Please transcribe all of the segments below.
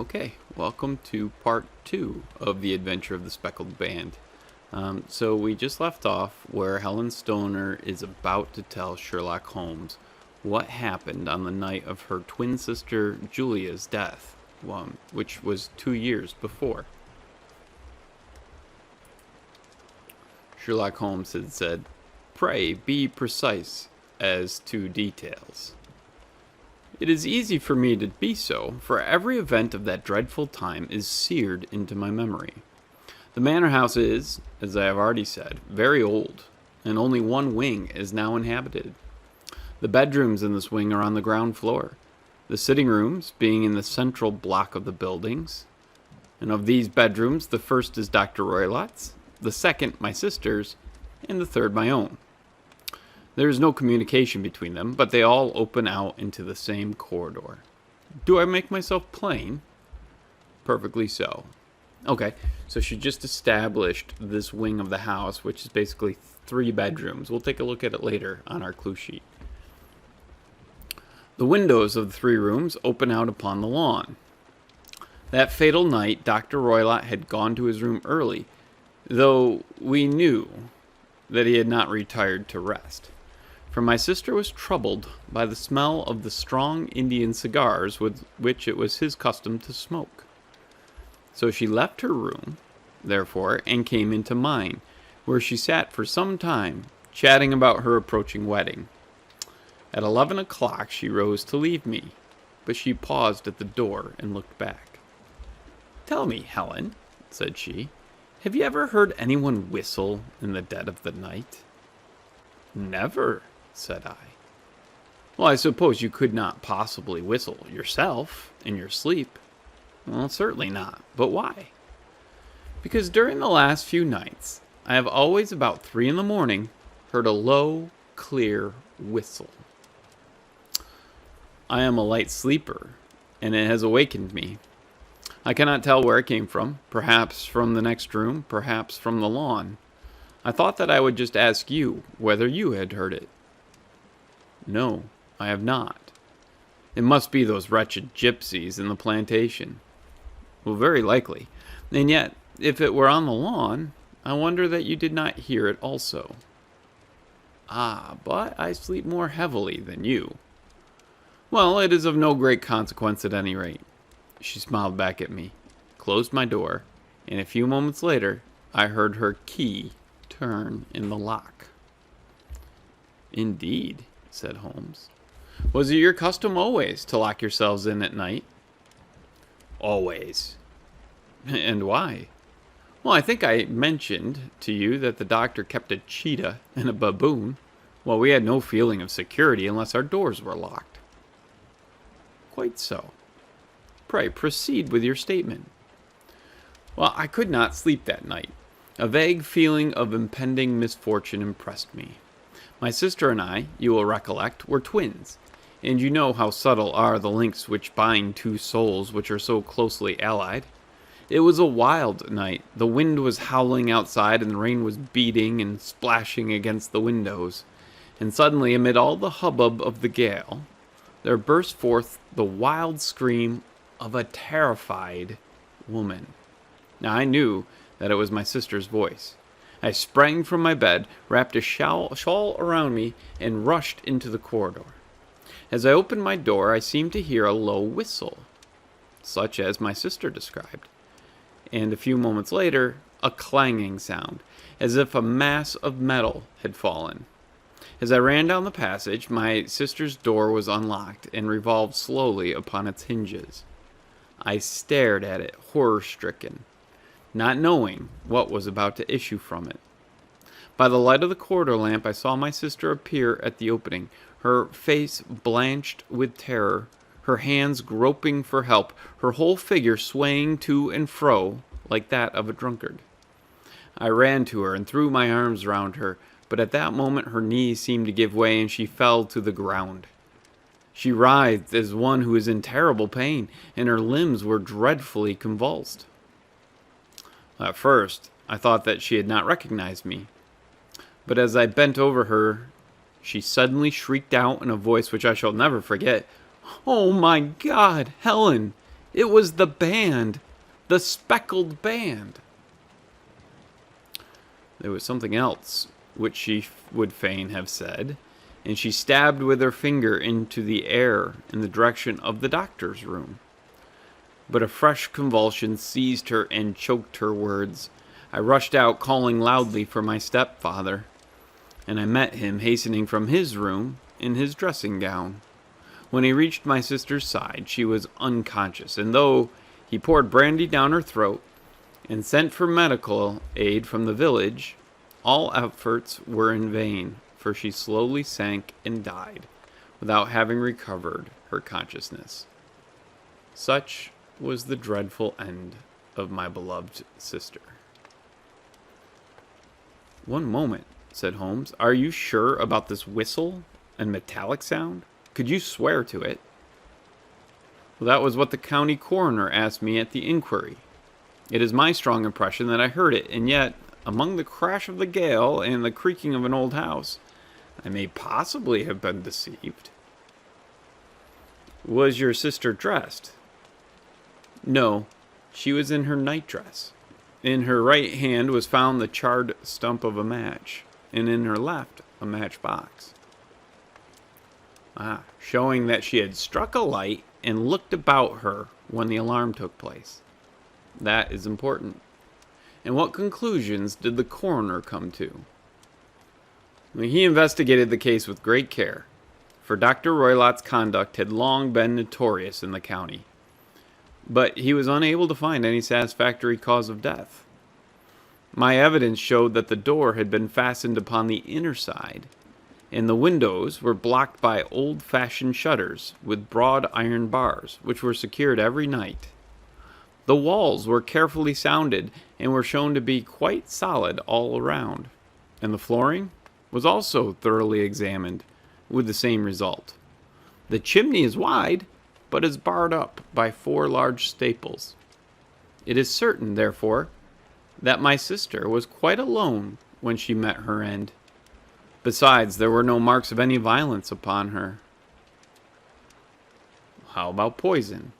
Okay, welcome to part 2 of the adventure of the Speckled Band. So we just left off where Helen Stoner is about to tell Sherlock Holmes what happened on the night of her twin sister Julia's death, which was 2 years before. Sherlock Holmes had said, "Pray be precise as to details." "It is easy for me to be so, for every event of that dreadful time is seared into my memory. The manor house is, as I have already said, very old, and only one wing is now inhabited. The bedrooms in this wing are on the ground floor, the sitting rooms being in the central block of the buildings. And of these bedrooms, the first is Dr. Roylott's, the second my sister's, and the third my own. There is no communication between them, but they all open out into the same corridor. Do I make myself plain?" "Perfectly so." Okay, so she just established this wing of the house, which is basically 3 bedrooms. We'll take a look at it later on our clue sheet. "The windows of the 3 rooms open out upon the lawn. That fatal night, Dr. Roylott had gone to his room early, though we knew that he had not retired to rest. For my sister was troubled by the smell of the strong Indian cigars with which it was his custom to smoke. So she left her room, therefore, and came into mine, where she sat for some time, chatting about her approaching wedding. At 11 o'clock she rose to leave me, but she paused at the door and looked back. 'Tell me, Helen,' said she, 'have you ever heard anyone whistle in the dead of the night?' 'Never,' said I. 'Well, I suppose you could not possibly whistle yourself in your sleep?' 'Well, certainly not. But why?' 'Because during the last few nights, I have always about 3 in the morning heard a low, clear whistle. I am a light sleeper, and it has awakened me. I cannot tell where it came from, perhaps from the next room, perhaps from the lawn. I thought that I would just ask you whether you had heard it.' 'No, I have not. It must be those wretched gypsies in the plantation.' 'Well, very likely. And yet, if it were on the lawn, I wonder that you did not hear it also.' 'Ah, but I sleep more heavily than you.' 'Well, it is of no great consequence at any rate.' She smiled back at me, closed my door, and a few moments later I heard her key turn in the lock." "Indeed," said Holmes. "Was it your custom always to lock yourselves in at night?" "Always." "And why?" "Well, I think I mentioned to you that the doctor kept a cheetah and a baboon. Well, we had no feeling of security unless our doors were locked." "Quite so. Pray proceed with your statement." "Well, I could not sleep that night. A vague feeling of impending misfortune impressed me. My sister and I, you will recollect, were twins, and you know how subtle are the links which bind 2 souls which are so closely allied. It was a wild night. The wind was howling outside, and the rain was beating and splashing against the windows. And suddenly, amid all the hubbub of the gale, there burst forth the wild scream of a terrified woman. Now I knew that it was my sister's voice. I sprang from my bed, wrapped a shawl around me, and rushed into the corridor. As I opened my door, I seemed to hear a low whistle, such as my sister described, and a few moments later, a clanging sound, as if a mass of metal had fallen. As I ran down the passage, my sister's door was unlocked and revolved slowly upon its hinges. I stared at it, horror-stricken, not knowing what was about to issue from it. By the light of the corridor lamp, I saw my sister appear at the opening, her face blanched with terror, her hands groping for help, her whole figure swaying to and fro like that of a drunkard. I ran to her and threw my arms round her, but at that moment her knees seemed to give way and she fell to the ground. She writhed as one who is in terrible pain, and her limbs were dreadfully convulsed. At first, I thought that she had not recognized me, but as I bent over her, she suddenly shrieked out in a voice which I shall never forget, "Oh, my God, Helen, It was the band, the Speckled band. There was something else which she would fain have said, and she stabbed with her finger into the air in the direction of the doctor's room. But a fresh convulsion seized her and choked her words. I rushed out, calling loudly for my stepfather, and I met him hastening from his room in his dressing gown. When he reached my sister's side, she was unconscious, and though he poured brandy down her throat and sent for medical aid from the village, all efforts were in vain, for she slowly sank and died without having recovered her consciousness. Such was the dreadful end of my beloved sister. "One moment," said Holmes. "Are you sure about this whistle and metallic sound? Could you swear to it?" "Well, that was what the county coroner asked me at the inquiry. It is my strong impression that I heard it, and yet, among the crash of the gale and the creaking of an old house, I may possibly have been deceived." "Was your sister dressed?" "No, she was in her nightdress. In her right hand was found the charred stump of a match, and in her left a matchbox." Showing that she had struck a light and looked about her when the alarm took place. That is important. And what conclusions did the coroner come to? He investigated the case with great care, for Dr. Roylott's conduct had long been notorious in the county. But he was unable to find any satisfactory cause of death. My evidence showed that the door had been fastened upon the inner side, and the windows were blocked by old-fashioned shutters with broad iron bars, which were secured every night. The walls were carefully sounded and were shown to be quite solid all around, and the flooring was also thoroughly examined, with the same result. The chimney is wide, but is barred up by 4 large staples. It is certain, therefore, that my sister was quite alone when she met her end. Besides, there were no marks of any violence upon her. How about poison?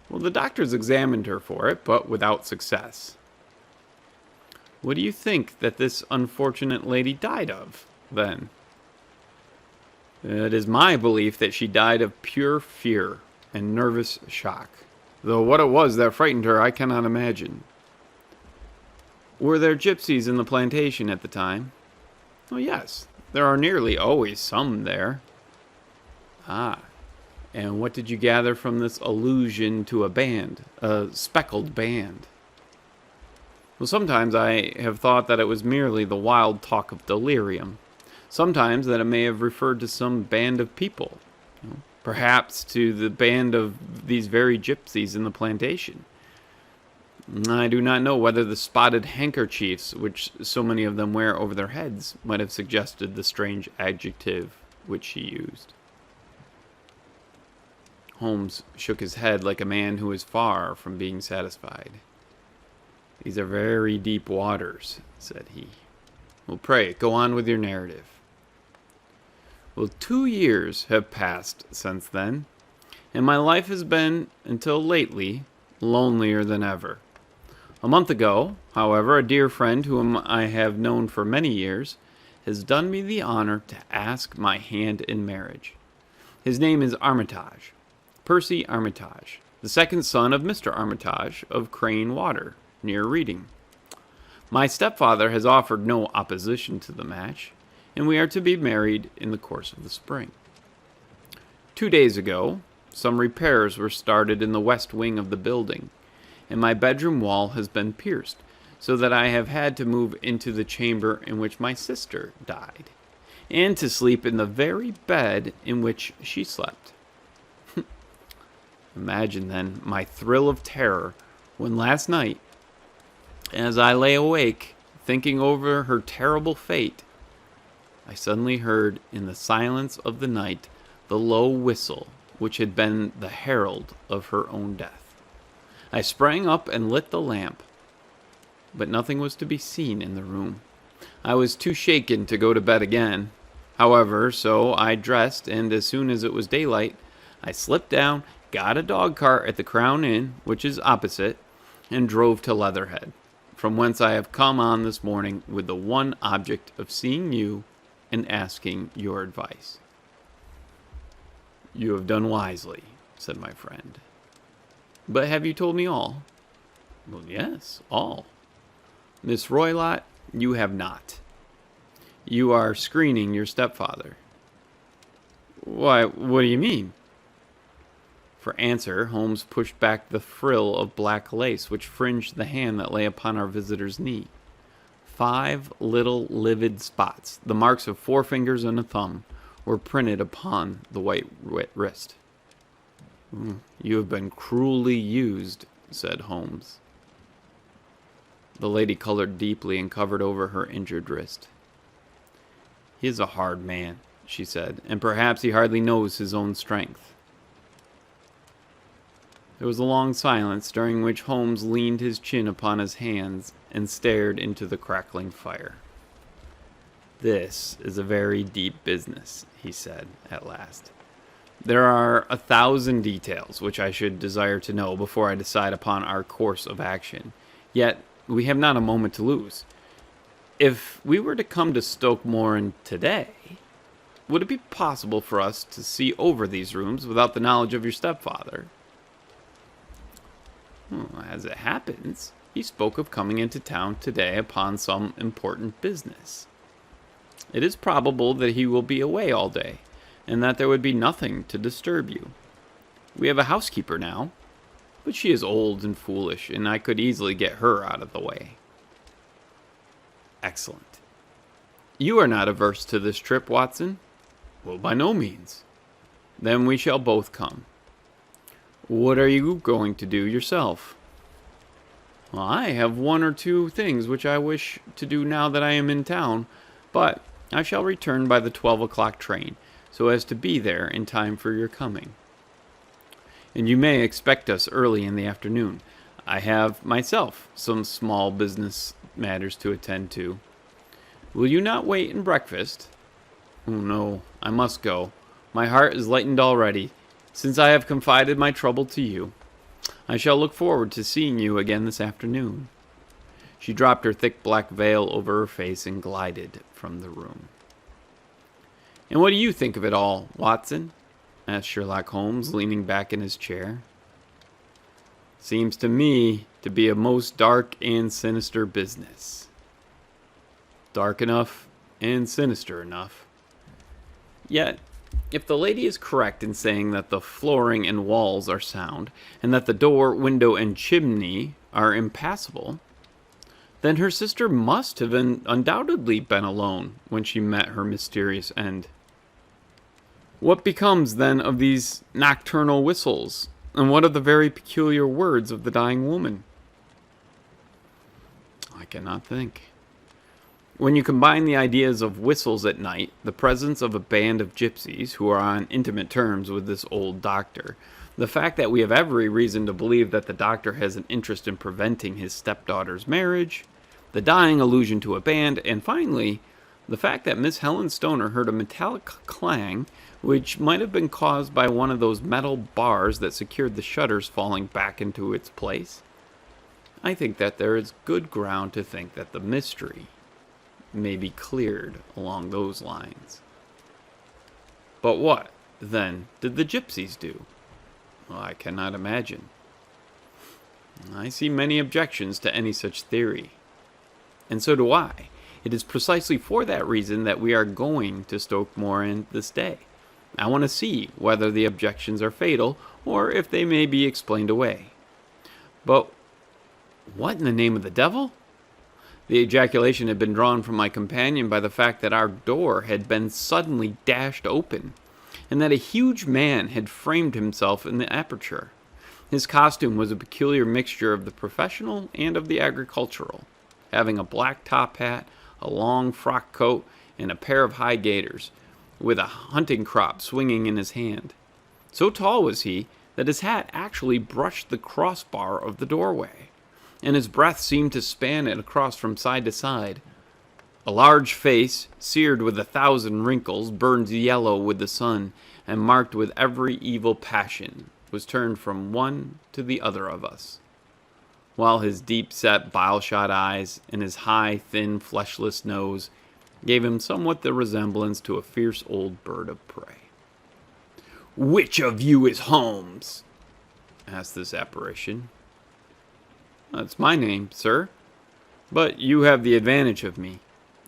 Well, the doctors examined her for it, but without success. What do you think that this unfortunate lady died of, then? It is my belief that she died of pure fear and nervous shock, though what it was that frightened her I cannot imagine. Were there gypsies in the plantation at the time? Oh, yes, there are nearly always some there. And what did you gather from this allusion to a band, a speckled band? Well, sometimes I have thought that it was merely the wild talk of delirium. Sometimes that it may have referred to some band of people, perhaps to the band of these very gypsies in the plantation. I do not know whether the spotted handkerchiefs which so many of them wear over their heads might have suggested the strange adjective which she used. Holmes shook his head like a man who is far from being satisfied. "These are very deep waters," said he. "Well, pray, go on with your narrative." Well, 2 years have passed since then, and my life has been, until lately, lonelier than ever. A month ago, however, a dear friend whom I have known for many years has done me the honor to ask my hand in marriage. His name is Armitage, Percy Armitage, the second son of Mr. Armitage of Crane Water, near Reading. My stepfather has offered no opposition to the match, and we are to be married in the course of the spring. 2 days ago, some repairs were started in the west wing of the building, and my bedroom wall has been pierced, so that I have had to move into the chamber in which my sister died, and to sleep in the very bed in which she slept. Imagine, then, my thrill of terror when last night, as I lay awake, thinking over her terrible fate, I suddenly heard in the silence of the night the low whistle which had been the herald of her own death. I sprang up and lit the lamp, but nothing was to be seen in the room. I was too shaken to go to bed again. However, so I dressed, and as soon as it was daylight, I slipped down got a dog cart at the Crown Inn, which is opposite, and drove to Leatherhead, from whence I have come on this morning with the one object of seeing you and asking your advice." "You have done wisely," said my friend. "But have you told me all?" "Well, yes, all." "Miss Roylott, you have not. You are screening your stepfather." "Why, what do you mean?" For answer, Holmes pushed back the frill of black lace which fringed the hand that lay upon our visitor's knee. 5 little livid spots, the marks of 4 fingers and a thumb, were printed upon the white wrist. "You have been cruelly used," said Holmes. The lady colored deeply and covered over her injured wrist. "He is a hard man," she said, "and perhaps he hardly knows his own strength." There was a long silence, during which Holmes leaned his chin upon his hands and stared into the crackling fire. "This is a very deep business," he said at last. "There are 1,000 details which I should desire to know before I decide upon our course of action. Yet we have not a moment to lose. If we were to come to Stoke Moran today, would it be possible for us to see over these rooms without the knowledge of your stepfather?" "As it happens, he spoke of coming into town today upon some important business. It is probable that he will be away all day, and that there would be nothing to disturb you. We have a housekeeper now, but she is old and foolish, and I could easily get her out of the way." "Excellent. You are not averse to this trip, Watson?" "Well, by no means." "Then we shall both come. What are you going to do yourself?" "Well, I have 1 or 2 things which I wish to do now that I am in town, but I shall return by the 12 o'clock train, so as to be there in time for your coming." "And you may expect us early in the afternoon. I have, myself, some small business matters to attend to. Will you not wait and breakfast?" "Oh, no, I must go. My heart is lightened already, since I have confided my trouble to you. I shall look forward to seeing you again this afternoon." She dropped her thick black veil over her face and glided from the room. "And what do you think of it all, Watson?" asked Sherlock Holmes, leaning back in his chair. "Seems to me to be a most dark and sinister business." "Dark enough and sinister enough. Yet, if the lady is correct in saying that the flooring and walls are sound, and that the door, window, and chimney are impassable, then her sister must have undoubtedly been alone when she met her mysterious end. What becomes, then, of these nocturnal whistles, and what of the very peculiar words of the dying woman?" "I cannot think. When you combine the ideas of whistles at night, the presence of a band of gypsies who are on intimate terms with this old doctor, the fact that we have every reason to believe that the doctor has an interest in preventing his stepdaughter's marriage, the dying allusion to a band, and finally, the fact that Miss Helen Stoner heard a metallic clang which might have been caused by one of those metal bars that secured the shutters falling back into its place, I think that there is good ground to think that the mystery may be cleared along those lines." "But what, then, did the gypsies do?" "Well, I cannot imagine." "I see many objections to any such theory." "And so do I. It is precisely for that reason that we are going to Stoke Moran this day. I want to see whether the objections are fatal, or if they may be explained away." "But what in the name of the devil?" The ejaculation had been drawn from my companion by the fact that our door had been suddenly dashed open, and that a huge man had framed himself in the aperture. His costume was a peculiar mixture of the professional and of the agricultural, having a black top hat, a long frock coat, and a pair of high gaiters, with a hunting crop swinging in his hand. So tall was he that his hat actually brushed the crossbar of the doorway, and his breath seemed to span it across from side to side. A large face, seared with 1,000 wrinkles, burned yellow with the sun, and marked with every evil passion, was turned from one to the other of us, while his deep-set, bile-shot eyes and his high, thin, fleshless nose gave him somewhat the resemblance to a fierce old bird of prey. "Which of you is Holmes?" asked this apparition. "That's my name, sir. But you have the advantage of me,"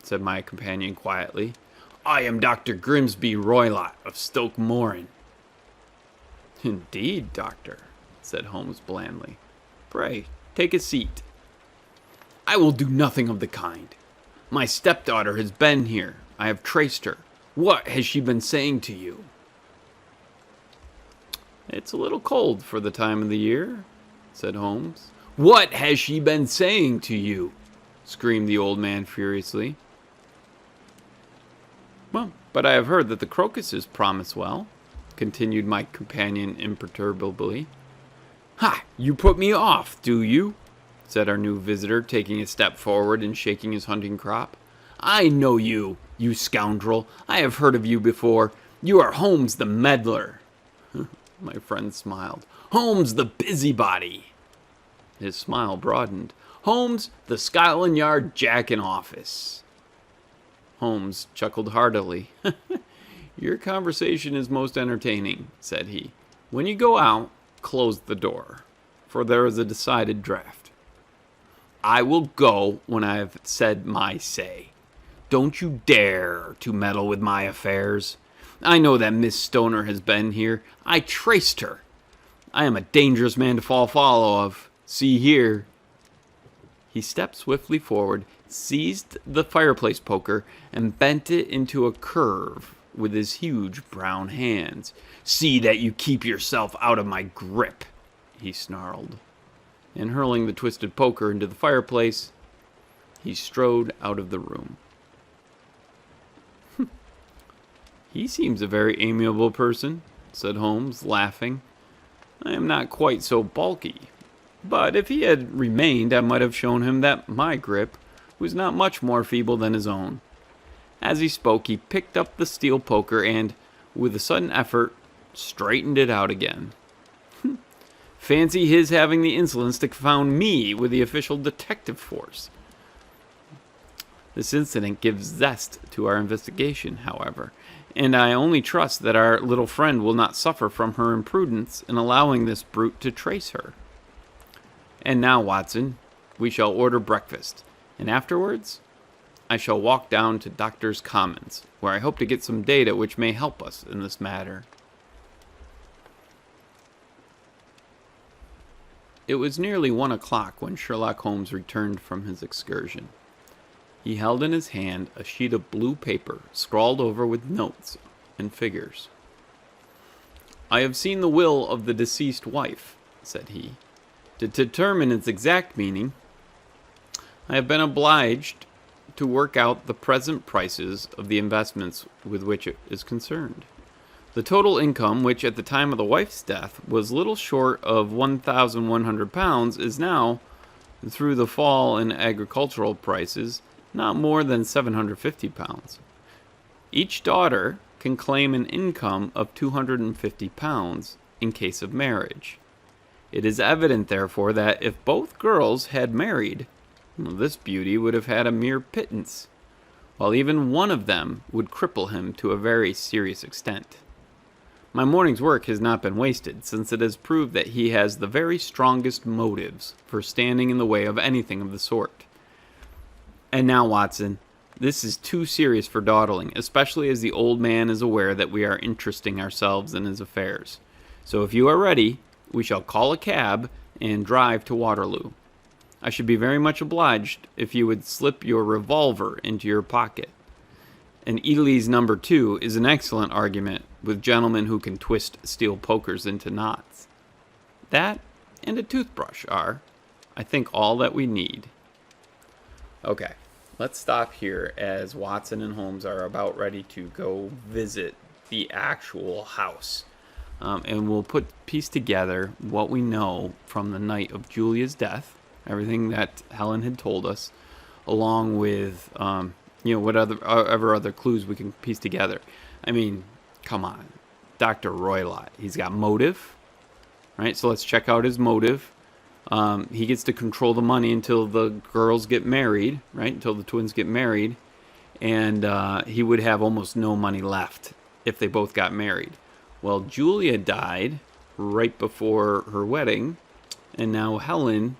said my companion quietly. "I am Dr. Grimsby Roylott of Stoke Moran." "Indeed, doctor," said Holmes blandly. "Pray, take a seat." "I will do nothing of the kind. My stepdaughter has been here. I have traced her. What has she been saying to you?" "It's a little cold for the time of the year," said Holmes. "What has she been saying to you?" screamed the old man furiously. "Well, but I have heard that the crocuses promise well," continued my companion imperturbably. "Ha! You put me off, do you?" said our new visitor, taking a step forward and shaking his hunting crop. "I know you, you scoundrel. I have heard of you before. You are Holmes the meddler." My friend smiled. "Holmes the busybody." His smile broadened. "Holmes the Scotland Yard jack-in-office." Holmes chuckled heartily. "Your conversation is most entertaining," said he. "When you go out, close the door, for there is a decided draft." "I will go when I have said my say. Don't you dare to meddle with my affairs. I know that Miss Stoner has been here. I traced her. I am a dangerous man to fall foul of. See here." He stepped swiftly forward, seized the fireplace poker, and bent it into a curve with his huge brown hands. "See that you keep yourself out of my grip," he snarled. And hurling the twisted poker into the fireplace, he strode out of the room. "He seems a very amiable person," said Holmes, laughing. "I am not quite so bulky, but if he had remained, I might have shown him that my grip was not much more feeble than his own." As he spoke, he picked up the steel poker and, with a sudden effort, straightened it out again. Fancy his having the insolence to confound me with the official detective force. This incident gives zest to our investigation, however, and I only trust that our little friend will not suffer from her imprudence in allowing this brute to trace her. And now, Watson, we shall order breakfast, and afterwards I shall walk down to Doctor's Commons, where I hope to get some data which may help us in this matter. It was nearly 1 o'clock when Sherlock Holmes returned from his excursion. He held in his hand a sheet of blue paper scrawled over with notes and figures. "I have seen the will of the deceased wife," said he. "To determine its exact meaning, I have been obliged to work out the present prices of the investments with which it is concerned. The total income, which at the time of the wife's death was little short of £1,100, is now, through the fall in agricultural prices, not more than £750. Each daughter can claim an income of £250 in case of marriage. It is evident, therefore, that if both girls had married, this beauty would have had a mere pittance, while even one of them would cripple him to a very serious extent. My morning's work has not been wasted, since it has proved that he has the very strongest motives for standing in the way of anything of the sort. And now, Watson, this is too serious for dawdling, especially as the old man is aware that we are interesting ourselves in his affairs. So if you are ready, we shall call a cab and drive to Waterloo. I should be very much obliged if you would slip your revolver into your pocket. And Italy's number 2 is an excellent argument with gentlemen who can twist steel pokers into knots. That and a toothbrush are, I think, all that we need." Okay, let's stop here as Watson and Holmes are about ready to go visit the actual house. And we'll piece together what we know from the night of Julia's death, everything that Helen had told us, along with whatever other clues we can piece together. I mean, come on, Dr. Roylott, he's got motive, right? So let's check out his motive. He gets to control the money until the girls get married, right? Until the twins get married. And he would have almost no money left if they both got married. Well, Julia died right before her wedding, and now Helen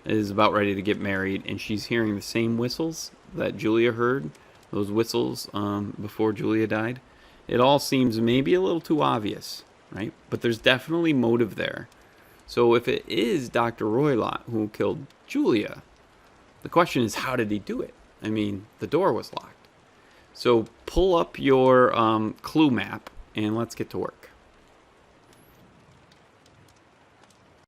is about ready to get married, and she's hearing the same whistles that Julia heard, those whistles before Julia died. It all seems maybe a little too obvious, right? But there's definitely motive there. So if it is Dr. Roylott who killed Julia, the question is, how did he do it? I mean, the door was locked. So pull up your clue map and let's get to work.